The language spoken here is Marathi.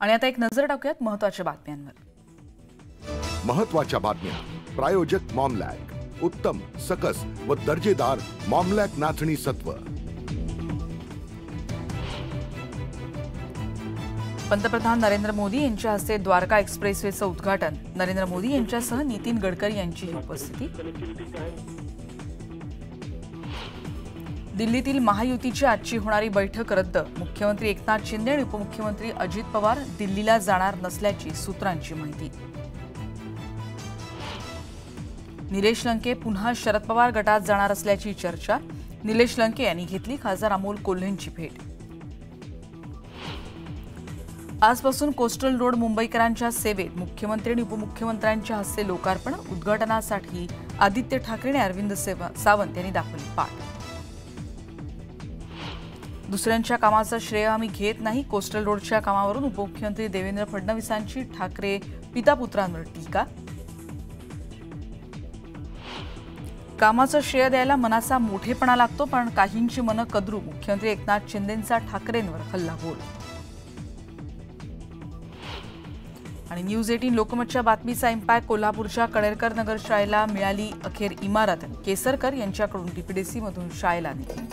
आणि आता एक नजर टाकूयात महत्त्वाच्या बातम्यांवर। महत्त्वाच्या बातम्या प्रायोजक मॉमलॅक, उत्तम सकस व दर्जेदार मॉमलॅक नाचणी सत्व। पंतप्रधान नरेंद्र मोदी यांच्या हस्ते द्वारका एक्सप्रेसवेचं उद्घाटन। नरेंद्र मोदी यांच्यासह नितीन गडकरी यांची उपस्थिती। दिल्लीतील महायुतीची आजची होणारी बैठक रद्द। मुख्यमंत्री एकनाथ शिंदे आणि उपमुख्यमंत्री अजित पवार दिल्लीला जाणार नसल्याची सूत्रांची माहिती। निलेश लंके पुन्हा शरद पवार गटात जाणार असल्याची चर्चा। निलेश लंके यांनी घेतली खासदार अमोल कोल्हेंची भेट। आजपासून कोस्टल रोड मुंबईकरांच्या सेवेत। मुख्यमंत्री आणि उपमुख्यमंत्र्यांच्या हस्ते लोकार्पण। उद्घाटनासाठी आदित्य ठाकरे आणि अरविंद सावंत यांनी दाखवली पाठ। दुसऱ्यांच्या कामाचं श्रेय आम्ही घेत नाही। कोस्टल रोडच्या कामावरून उपमुख्यमंत्री देवेंद्र फडणवीसांची ठाकरे पितापुत्रांवर टीका। कामाचं श्रेय द्यायला मनाचा मोठेपणा लागतो, पण काहींची मनं कदरू। मुख्यमंत्री एकनाथ शिंदेंचा ठाकरेंवर हल्लाबोल। आणि न्यूज 18 लोकमतच्या बातमीचा इम्पॅक्ट। कोल्हापूरच्या कणेरकर नगर शाळेला मिळाली अखेर इमारत। केसरकर यांच्याकडून डीपीडीसी मधून शाळेला निधी।